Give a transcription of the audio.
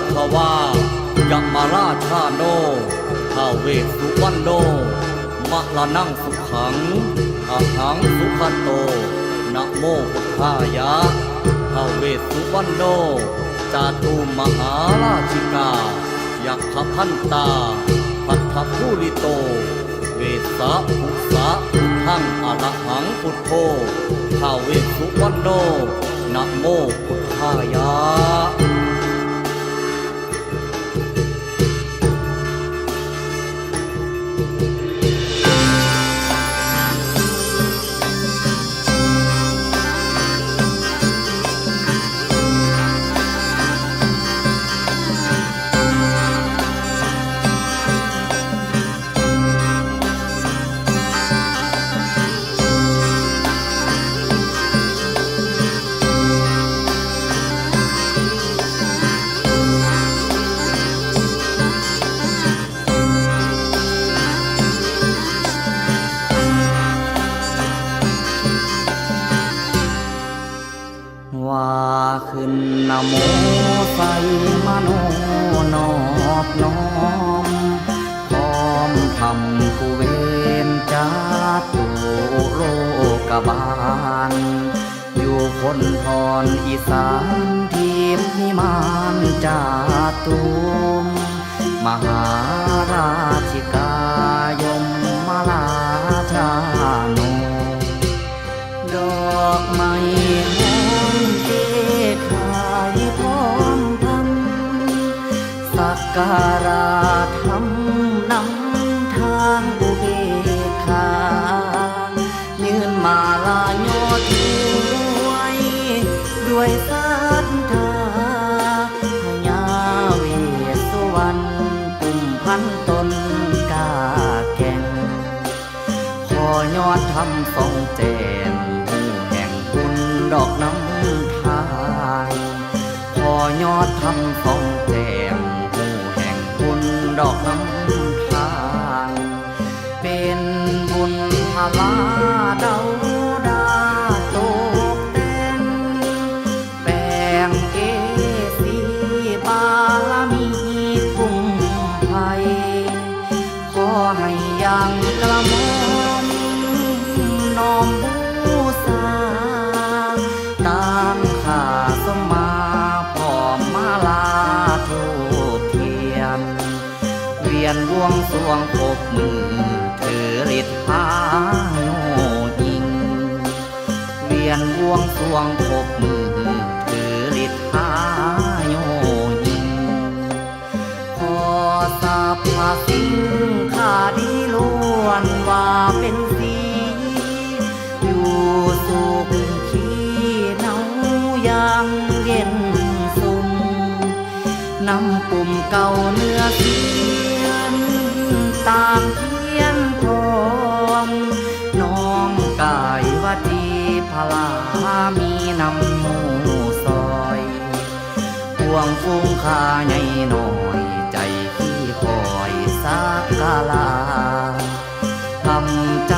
ภควายมราชาโนท้าวเวสสุวรรณโนมะละนังสุขังอะหังสุขโตนะโมพุทธายะท้าวเวสสุวรรณโนจาตุมหาราชิกายักขพันตาปัทถภูริโตเวสะภุสะพุทธังอะระหังพุทโธท้าวเวสสุวรรณโนนะโมพุทธายะว่าขึ้นนะโมใส่มโนนอบน้อมพร้อมทำผู้เวนจาตุโลกบาลอยู่คนพรอีสานทีมพิมานจาตุมมหาราชิกายมมาลาชาโนดอกไม้สักการะธรรมนำทางอุเบกขายืนมาลาโยถวยด้วยศรัทธาพญาเวสสุวรรณปุ่มพันตนกาแก่งขอยอดธรรมทรงแจ่มผู้แห่งบุญดอกน้ำทายขอยอดธรรมทรงแจ่มดอกน้ำทางเป็นบุญพลาเดาดาตกแต่งแปลงเกสีบารมีคุ้มภัยขอให้ยังกระหม่อมน้อมบูชาตามข้าสมมาพร้อมมาลาทูปเทียนเวียนบวงสรวงปกมือถือฤทธิ์พาโยยิงเวียนบวงสรวงปกมือถือฤทธิ์พาโยยิงขอสาพาสิ่งข้าดีล้วนว่าเป็นสีอยู่สุขขีเนายังเย็นสุมนำปุ่มเก่าเนื้อเสียนตามเทียนทองน้อมกายวจีพลามีนำหมู่ซอยพวงฟุ้งข้าใหญ่หน่อยใจที่คอยสักกาลาทำใจ